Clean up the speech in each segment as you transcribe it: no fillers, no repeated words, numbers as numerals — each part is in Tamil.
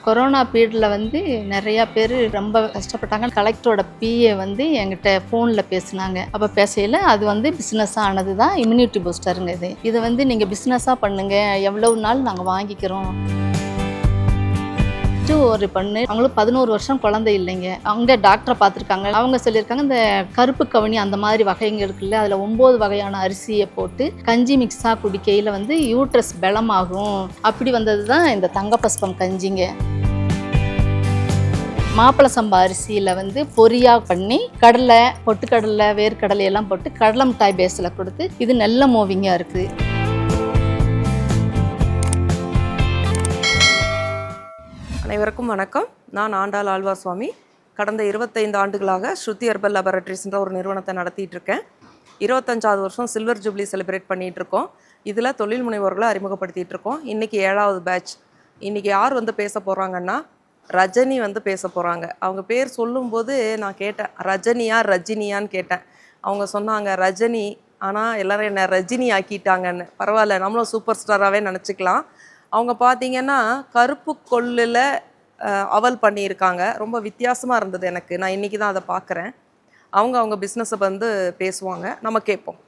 கொரோனா பீரியடில் வந்து நிறையா பேர் ரொம்ப கஷ்டப்பட்டாங்க. கலெக்டரோட பிஏ வந்து என்கிட்ட ஃபோனில் பேசினாங்க. அப்போ பேசையில் அது வந்து பிஸ்னஸாக ஆனது தான் இம்யூனிட்டி பூஸ்டருங்க. இது வந்து நீங்கள் பிஸ்னஸாக பண்ணுங்கள், எவ்வளவு நாள் நாங்கள் வாங்கிக்கிறோம். ஒரு பொண்ணு, அவங்களுக்கு 11 வருஷம் குழந்தை இல்லைங்க. அவங்க டாக்டரை பார்த்துருக்காங்க. அவங்க சொல்லியிருக்காங்க, இந்த கருப்பு கவனி அந்த மாதிரி வகைங்க இருக்குல்ல, அதில் 9 வகையான அரிசியை போட்டு கஞ்சி மிக்ஸாக குடிக்கையில் வந்து யூட்ரஸ் பலமாகும். அப்படி வந்தது தான் இந்த தங்கபஸ்பம் கஞ்சிங்க. மாப்பிள சம்பா அரிசியில் வந்து பொரியாக பண்ணி கடலை, பொட்டுக்கடலை, வேர்க்கடலை எல்லாம் போட்டு கடலை மிட்டாய் பேஸில் கொடுத்து இது நல்ல மூவிங்காக இருக்குது. அனைவருக்கும் வணக்கம். நான் ஆண்டாள் ஆழ்வார்சுவாமி. கடந்த 25 ஆண்டுகளாக ஸ்ருதி ஹெர்பல் லேபரட்டரிஸ்ன்ற ஒரு நிறுவனத்தை நடத்திட்டு இருக்கேன். 25வது வருஷம் சில்வர் ஜூப்ளி செலிப்ரேட் பண்ணிகிட்டு இருக்கோம். இதில் தொழில் முனைவோர்களை அறிமுகப்படுத்திகிட்டு இருக்கோம். இன்றைக்கி 7வது பேட்ச். இன்றைக்கி யார் வந்து பேச போகிறாங்கன்னா, ரஜினி வந்து பேச போகிறாங்க. அவங்க பேர் சொல்லும்போது நான் கேட்டேன், ரஜினியா ரஜினியான்னு கேட்டேன். அவங்க சொன்னாங்க ரஜினி, ஆனால் எல்லோரும் என்ன ரஜினி ஆக்கிட்டாங்கன்னு. பரவாயில்ல, நம்மளும் சூப்பர் ஸ்டாராகவே நினச்சிக்கலாம். அவங்க பார்த்தீங்கன்னா கருப்பு கொள்ளில் அவல் பண்ணியிருக்காங்க. ரொம்ப வித்தியாசமாக இருந்தது எனக்கு. நான் இன்றைக்கி தான் அதை பார்க்குறேன். அவங்க பிஸ்னஸை வந்து பேசுவாங்க, நம்ம கேட்போம்.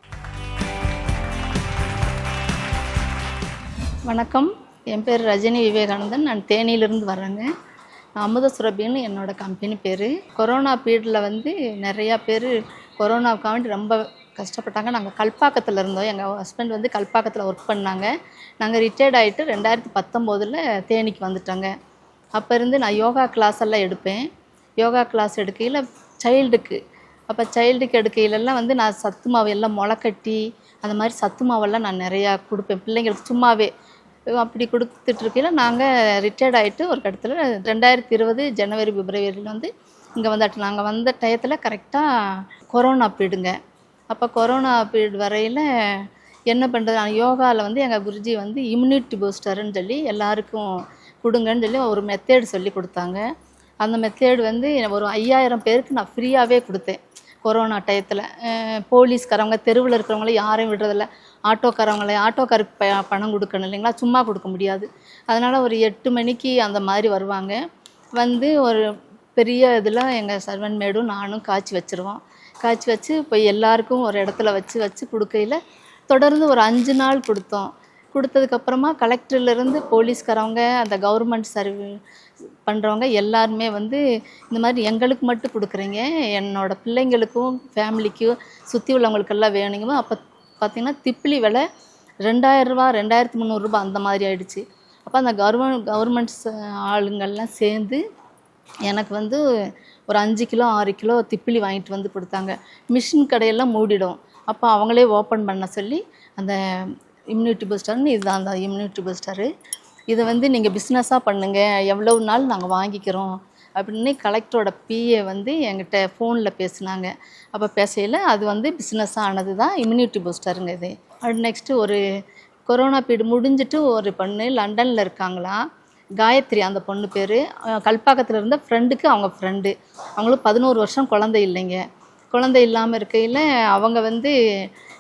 வணக்கம், என் பேர் ரஜினி விவேகானந்தன். நான் தேனியிலிருந்து வரேங்க. அமுத சுரபின்னு என்னோடய கம்பெனி பேர். கொரோனா பீரியடில் வந்து நிறையா பேர் கொரோனாவுக்காக ரொம்ப கஷ்டப்பட்டாங்க. நாங்கள் கல்பாக்கத்தில் இருந்தோம். எங்கள் ஹஸ்பண்ட் வந்து கல்பாக்கத்தில் ஒர்க் பண்ணாங்க. நாங்கள் ரிட்டையர்ட் ஆகிட்டு 2019 தேனிக்கு வந்துட்டோங்க. அப்போ இருந்து நான் யோகா கிளாஸ் எல்லாம் எடுப்பேன். யோகா கிளாஸ் எடுக்கையில் சைல்டுக்கு எடுக்கையிலெல்லாம் வந்து நான் சத்து மாவு எல்லாம் முளைக்கட்டி அந்த மாதிரி சத்து மாவெல்லாம் நான் நிறையா கொடுப்பேன் பிள்ளைங்களுக்கு. சும்மாவே அப்படி கொடுத்துட்ருக்கையில் நாங்கள் ரிட்டையர்ட் ஆகிட்டு ஒரு இடத்துல 2020 ஜனவரி பிப்ரவரியில் வந்து இங்கே வந்தாட்டு. நாங்கள் வந்த டயத்தில் கரெக்டாக கொரோனா பீரியடுங்க. அப்போ கொரோனா பீரியட் வரையில் என்ன பண்ணுறது, நான் யோகாவில் வந்து எங்கள் குருஜி வந்து இம்யூனிட்டி பூஸ்டர்னு சொல்லி எல்லாருக்கும் கொடுங்கன்னு சொல்லி ஒரு மெத்தேடு சொல்லி கொடுத்தாங்க. அந்த மெத்தேடு வந்து ஒரு 5000 பேருக்கு நான் ஃப்ரீயாகவே கொடுத்தேன். கொரோனா டயத்தில் போலீஸ்காரவங்க, தெருவில் இருக்கிறவங்கள யாரையும் விடுறதில்ல. ஆட்டோக்காருக்கு பணம் கொடுக்கணும் இல்லைங்களா, சும்மா கொடுக்க முடியாது. அதனால் ஒரு 8 மணிக்கு அந்த மாதிரி வருவாங்க. வந்து ஒரு பெரிய இதில் எங்கள் சர்வன்ட் மேடும் நானும் காய்ச்சி வச்சு போய் எல்லாருக்கும் ஒரு இடத்துல வச்சு கொடுக்கையில் தொடர்ந்து ஒரு 5 நாள் கொடுத்தோம். கொடுத்ததுக்கப்புறமா கலெக்டர்லேருந்து போலீஸ்காரவங்க, அந்த கவர்மெண்ட் சர்வீஸ் பண்ணுறவங்க எல்லாருமே வந்து இந்த மாதிரி எங்களுக்கு மட்டும் கொடுக்குறீங்க, என்னோடய பிள்ளைங்களுக்கும் ஃபேமிலிக்கும் சுற்றி உள்ளவங்களுக்கெல்லாம் வேணுங்க. அப்போ பார்த்திங்கன்னா திப்பிலி விலை 2000 ரூபா, 2300 ரூபா அந்த மாதிரி ஆயிடுச்சு. அப்போ அந்த கவர்மெண்ட்ஸ் ஆளுங்கள்லாம் சேர்ந்து எனக்கு வந்து ஒரு 5 கிலோ 6 கிலோ திப்பிலி வாங்கிட்டு வந்து கொடுத்தாங்க. மிஷின் கடையெல்லாம் மூடிடும். அப்போ அவங்களே ஓப்பன் பண்ண சொல்லி அந்த இம்யூனிட்டி பூஸ்டர்னு இதுதான் அந்த இம்யூனிட்டி பூஸ்டரு. இதை வந்து நீங்கள் பிஸ்னஸாக பண்ணுங்கள், எவ்வளவு நாள் நாங்கள் வாங்கிக்கிறோம் அப்படின்னு கலெக்டரோட பிஏ வந்து என்கிட்ட ஃபோனில் பேசினாங்க. அப்போ பேசையில் அது வந்து பிஸ்னஸாக ஆனது தான் இம்யூனிட்டி பூஸ்டருங்க. அது நெக்ஸ்ட்டு ஒரு கொரோனா பீரியட் முடிஞ்சிட்டு ஒரு பொண்ணு லண்டனில் இருக்காங்களாம், காயத்ரி அந்த பொண்ணு பேர். கல்பாக்கத்தில் இருந்த ஃப்ரெண்டுக்கு அவங்க ஃப்ரெண்டு, அவங்களுக்கு 11 வருஷம் குழந்தை இல்லைங்க. குழந்தை இல்லாமல் இருக்கையில் அவங்க வந்து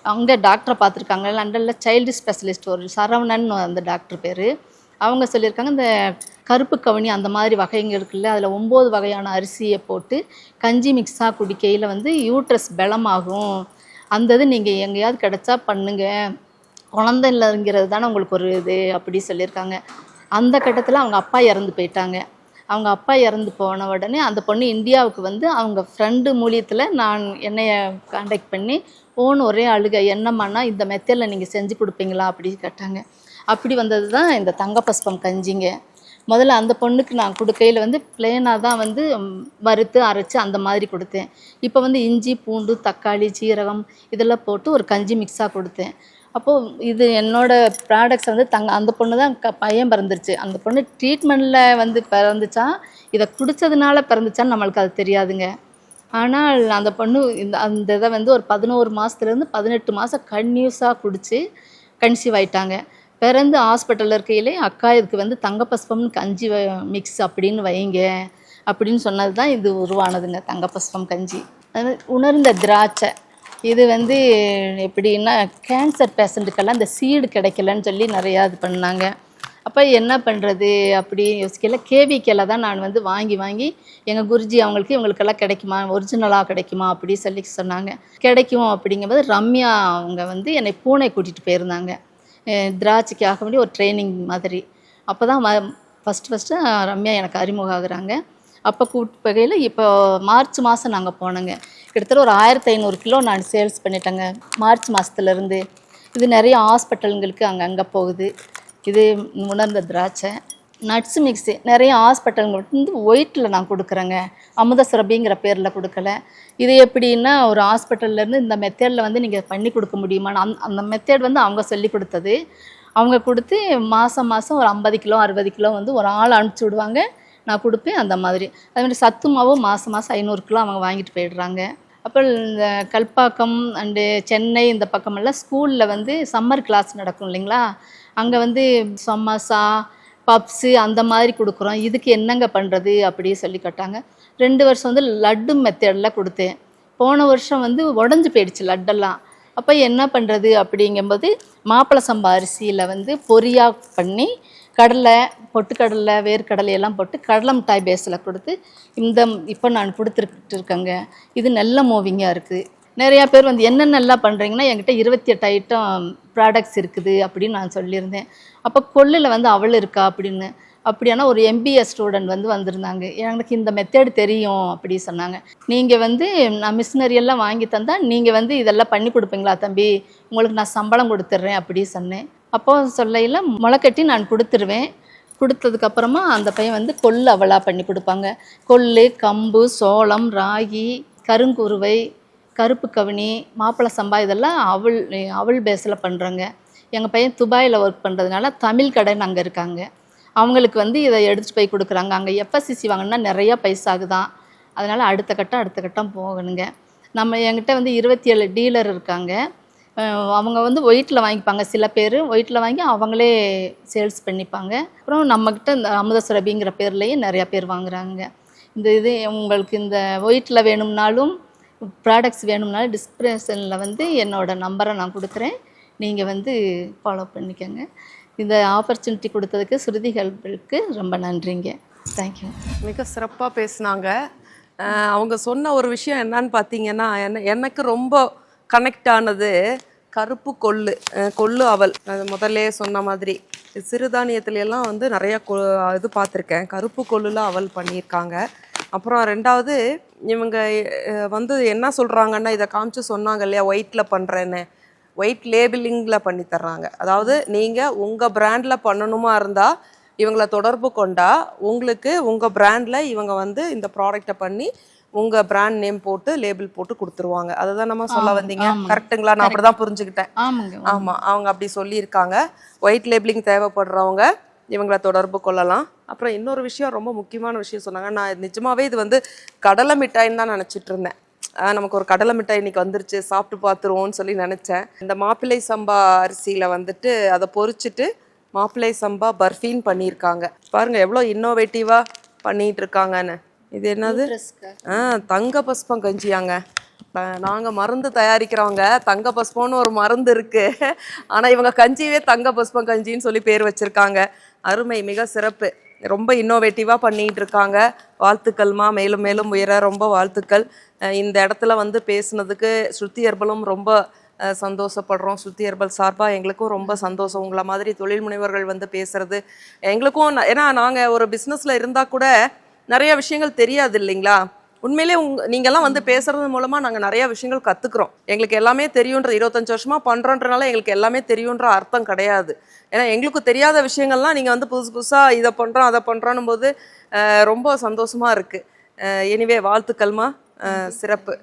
அவங்க டாக்டரை பார்த்துருக்காங்க லண்டனில். சைல்டு ஸ்பெஷலிஸ்ட் ஒரு சரவணன் அந்த டாக்டர் பேர். அவங்க சொல்லியிருக்காங்க, இந்த கருப்பு கவனி அந்த மாதிரி வகைங்க இருக்குல்ல, அதில் 9 வகையான அரிசியை போட்டு கஞ்சி மிக்ஸாக குடிக்கையில் வந்து யூட்ரஸ் பலமாகும். அந்த இது நீங்கள் எங்கேயாவது கிடச்சா பண்ணுங்கள், குழந்தை இல்லைங்கிறது தானே உங்களுக்கு ஒரு இது அப்படி சொல்லியிருக்காங்க. அந்த கட்டத்தில் அவங்க அப்பா இறந்து போயிட்டாங்க. அவங்க அப்பா இறந்து போன உடனே அந்த பொண்ணு இந்தியாவுக்கு வந்து அவங்க ஃப்ரெண்டு மூலியத்தில் என்னைய காண்டாக்ட் பண்ணி ஒரே அழுகை, என்னம்மானா இந்த மெத்தேடில் நீங்கள் செஞ்சு கொடுப்பீங்களா அப்படி கேட்டாங்க. அப்படி வந்தது தான் இந்த தங்கபஸ்பம் கஞ்சிங்க. முதல்ல அந்த பொண்ணுக்கு நான் கொடுக்கையில் வந்து பிளேனாக தான் வந்து வறுத்து அரைச்சி அந்த மாதிரி கொடுத்தேன். இப்போ வந்து இஞ்சி, பூண்டு, தக்காளி, சீரகம் இதெல்லாம் போட்டு ஒரு கஞ்சி மிக்ஸாக கொடுத்தேன். அப்போது இது என்னோடய ப்ராடக்ட்ஸ் வந்து அந்த பொண்ணு தான் பையன் பிறந்துருச்சு. அந்த பொண்ணு ட்ரீட்மெண்ட்டில் வந்து பிறந்துச்சா, இதை குடித்ததுனால பிறந்துச்சான்னு நம்மளுக்கு அது தெரியாதுங்க. ஆனால் அந்த பொண்ணு அந்த இதை வந்து ஒரு 11 மாதத்துலேருந்து 18 மாதம் கன்யூஸாக குடித்து கன்சீவ் ஆகிட்டாங்க. பிறந்து ஹாஸ்பிட்டலில் இருக்கையிலே, அக்கா இதுக்கு வந்து தங்கபஸ்பம்னு கஞ்சி மிக்ஸ் அப்படின்னு வைங்க அப்படின்னு சொன்னது தான் இது உருவானதுங்க, தங்கபஸ்பம் கஞ்சி. அது உணர்ந்த திராட்சை. இது வந்து எப்படின்னா கேன்சர் பேஷண்ட்டுக்கெல்லாம் இந்த சீடு கிடைக்கலன்னு சொல்லி நிறையா இது பண்ணாங்க. அப்போ என்ன பண்ணுறது அப்படி யோசிக்கல. கேவிகேல தான் நான் வந்து வாங்கி எங்கள் குருஜி இவங்களுக்கெல்லாம் கிடைக்குமா, ஒரிஜினலாக கிடைக்குமா அப்படி சொல்லி சொன்னாங்க. கிடைக்கும் அப்படிங்கும்போது ரம்யா அவங்க வந்து என்னை பூனே கூட்டிகிட்டு போயிருந்தாங்க. திராட்சைக்காக வேண்டி ஒரு ட்ரைனிங் மாதிரி. அப்போ தான் ஃபஸ்ட்டு ரம்யா எனக்கு அறிமுகம் ஆகுறாங்க. அப்போ கூப்பிட்டு போகையில் இப்போ மார்ச் மாதம் நாங்கள் போனோங்க. கிட்டத்தட்ட ஒரு 1500 கிலோ நான் சேல்ஸ் பண்ணிட்டேங்க மார்ச் மாதத்துலேருந்து. இது நிறைய ஹாஸ்பிட்டலுங்களுக்கு அங்கங்கே போகுது. இது உணர்ந்த திராட்சை. நட்ஸ் மிக்ஸு நிறைய ஹாஸ்பிட்டலுங்களுக்கு வந்து ஒயிட்டில் நான் கொடுக்குறேங்க. அமுத சுரபிங்கிற பேரில் கொடுக்கல. இது எப்படின்னா ஒரு ஹாஸ்பிட்டல்லேருந்து இந்த மெத்தேடில் வந்து நீங்கள் பண்ணி கொடுக்க முடியுமான்னு அந்த மெத்தேட் வந்து அவங்க சொல்லி கொடுத்தது. அவங்க கொடுத்து மாதம் ஒரு 50 கிலோ 60 கிலோ வந்து ஒரு ஆள் அனுப்பிச்சி விடுவாங்க. நான் கொடுப்பேன் அந்த மாதிரி. அதுமாதிரி சத்து மாவும் மாதம் 500 கிலோ அவங்க வாங்கிட்டு போயிடுறாங்க. அப்போ இந்த கல்பாக்கம் அண்டு சென்னை இந்த பக்கமெல்லாம் ஸ்கூலில் வந்து சம்மர் கிளாஸ் நடக்கும் இல்லைங்களா, அங்கே வந்து சமோசா பப்ஸு அந்த மாதிரி கொடுக்குறோம். இதுக்கு என்னங்க பண்ணுறது அப்படி சொல்லி கேட்டாங்க. 2 வருஷம் வந்து லட்டு மெத்தடில் கொடுத்தேன். போன வருஷம் வந்து உடஞ்சி போயிடுச்சு லட்டெல்லாம். அப்போ என்ன பண்ணுறது அப்படிங்கும்போது மாப்பிளை சம்பா அரிசியில் வந்து பொரியாக பண்ணி கடலை பொட்டுக்கடலை வேர்க்கடலை எல்லாம் போட்டு கடலை மிட்டாய் பேஸில் கொடுத்து இப்போ நான் கொடுத்துட்டு இருக்கேங்க. இது நல்ல மூவிங்காக இருக்குது. நிறையா பேர் வந்து என்னென்னலாம் பண்ணுறீங்கன்னா என்கிட்ட 28 ஐட்டம் ப்ராடக்ட்ஸ் இருக்குது அப்படின்னு நான் சொல்லியிருந்தேன். அப்போ கொள்ளில் வந்து அவள் இருக்கா அப்படின்னு. அப்படியானா ஒரு எம்பிஎஸ் ஸ்டூடெண்ட் வந்து வந்திருந்தாங்க. எனக்கு இந்த மெத்தேடு தெரியும் அப்படி சொன்னாங்க. நீங்கள் வந்து நான் மிஷினரியெல்லாம் வாங்கி தந்தால் நீங்கள் வந்து இதெல்லாம் பண்ணி கொடுப்பீங்களா தம்பி, உங்களுக்கு நான் சம்பளம் கொடுத்துட்றேன் அப்படி சொன்னேன். அப்போது சொல்லையில் முளைக்கட்டி நான் கொடுத்துருவேன். கொடுத்ததுக்கப்புறமா அந்த பையன் வந்து கொள்ளு அவளாக பண்ணி கொடுப்பாங்க. கொள்ளு கம்பு சோளம் ராகி கருங்குருவை கருப்பு கவுனி மாப்பிளை சம்பா இதெல்லாம் அவள் பேஸில் பண்ணுறோங்க. எங்கள் பையன் துபாயில் ஒர்க் பண்ணுறதுனால தமிழ் கடைன்னு அங்கே இருக்காங்க. அவங்களுக்கு வந்து இதை எடுத்துகிட்டு போய் கொடுக்குறாங்க. அங்கே எஃப்எஸ்சிசி வாங்கினா நிறையா பைசாகுதான். அதனால் அடுத்த கட்டம் போகணுங்க. என்கிட்ட வந்து 27 டீலர் இருக்காங்க. அவங்க வந்து ஒயிட்டில் வாங்கிப்பாங்க. சில பேர் ஒயிட்டில் வாங்கி அவங்களே சேல்ஸ் பண்ணிப்பாங்க. அப்புறம் நம்மக்கிட்ட இந்த அமுத சுரபிங்கிற பேர்லேயும் நிறையா பேர் வாங்குகிறாங்க. இது உங்களுக்கு இந்த ஒயிட்டில் வேணும்னாலும் ப்ராடக்ட்ஸ் வேணும்னாலும் டிஸ்கிரிப்ஷனில் வந்து என்னோடய நம்பரை நான் கொடுக்குறேன். நீங்கள் வந்து ஃபாலோ பண்ணிக்கோங்க. இந்த ஆப்பர்ச்சுனிட்டி கொடுத்ததுக்கு ஸ்ருதி ஹெல்ப்புக்கு ரொம்ப நன்றிங்க. தேங்க்யூ. மிக சிறப்பாக பேசுனாங்க. அவங்க சொன்ன ஒரு விஷயம் என்னன்னு பார்த்தீங்கன்னா, எனக்கு ரொம்ப கனெக்ட் ஆனது கருப்பு கொள்ளு அவல். அது முதல்ல சொன்ன மாதிரி சிறுதானியத்துலலாம் வந்து நிறையா இது பார்த்துருக்கேன். கருப்பு கொள்ளுல அவல் பண்ணியிருக்காங்க. அப்புறம் 2வது இவங்க வந்து என்ன சொல்கிறாங்கன்னா, இதை காமிச்சு சொன்னாங்க இல்லையா, ஒயிட்டில் பண்ணுறேன்னு. ஒயிட் லேபிளிங்கில் பண்ணி தர்றாங்க. அதாவது நீங்கள் உங்கள் பிராண்டில் பண்ணணுமா இருந்தால் இவங்களை தொடர்பு கொண்டா உங்களுக்கு உங்கள் பிராண்டில் இவங்க வந்து இந்த ப்ராடக்டை பண்ணி உங்கள் பிராண்ட் நேம் போட்டு லேபிள் போட்டு கொடுத்துருவாங்க. அதை தான் நம்ம சொல்ல வந்தீங்க. கரெக்டுங்களா? நான் அப்படி தான் புரிஞ்சுக்கிட்டேன். ஆமாம், அவங்க அப்படி சொல்லியிருக்காங்க. ஒயிட் லேபிளிங் தேவைப்படுறவங்க இவங்களை தொடர்பு கொள்ளலாம். அப்புறம் இன்னொரு விஷயம், ரொம்ப முக்கியமான விஷயம் சொன்னாங்க. நான் நிஜமாவே இது வந்து கடலை மிட்டாயின்னு தான் நினச்சிட்டு இருந்தேன். நமக்கு ஒரு கடலை மிட்டாய் இன்னைக்கு வந்துருச்சு, சாப்பிட்டு பார்த்துருவோன்னு சொல்லி நினச்சேன். இந்த மாப்பிள்ளை சம்பா அரிசியில் வந்துட்டு அதை பொரிச்சிட்டு மாப்பிள்ளை சம்பா பர்ஃபின்னு பண்ணியிருக்காங்க. பாருங்கள் எவ்வளோ இன்னோவேட்டிவாக பண்ணிகிட்டு இருக்காங்கன்னு. இது என்னது? தங்க பஸ்பம் கஞ்சியாங்க. நாங்கள் மருந்து தயாரிக்கிறவங்க, தங்க பஸ்பம்னு ஒரு மருந்து இருக்குது. ஆனால் இவங்க கஞ்சியே தங்க பஸ்பம் கஞ்சின்னு சொல்லி பேர் வச்சுருக்காங்க. அருமை, மிக சிறப்பு. ரொம்ப இன்னோவேட்டிவாக பண்ணிகிட்டு இருக்காங்க. வாழ்த்துக்கள்மா, மேலும் மேலும் உயர ரொம்ப வாழ்த்துக்கள். இந்த இடத்துல வந்து பேசுனதுக்கு ஸ்ருதி ஹெர்பலும் ரொம்ப சந்தோஷப்படுறோம். ஸ்ருதி ஹெர்பல் சார்பாக எங்களுக்கும் ரொம்ப சந்தோஷம். உங்களை மாதிரி தொழில் முனைவர்கள் வந்து பேசுகிறது எங்களுக்கும். ஏன்னா நாங்கள் ஒரு பிஸ்னஸில் இருந்தால் கூட நிறைய விஷயங்கள் தெரியாது இல்லைங்களா. உண்மையிலே நீங்கள்லாம் வந்து பேசுறது மூலமாக நாங்கள் நிறையா விஷயங்கள் கற்றுக்குறோம். எங்களுக்கு எல்லாமே தெரியுன்ற 25 வருஷமாக பண்ணுறோன்றனால எங்களுக்கு எல்லாமே தெரியுன்ற அர்த்தம் கிடையாது. ஏன்னா எங்களுக்கு தெரியாத விஷயங்கள்லாம் நீங்கள் வந்து புதுசாக இதை பண்ணுறோம் அதை பண்ணுறோன்னும் போது ரொம்ப சந்தோஷமாக இருக்குது. எனிவே வாழ்த்துக்கள்மா, சிறப்பு.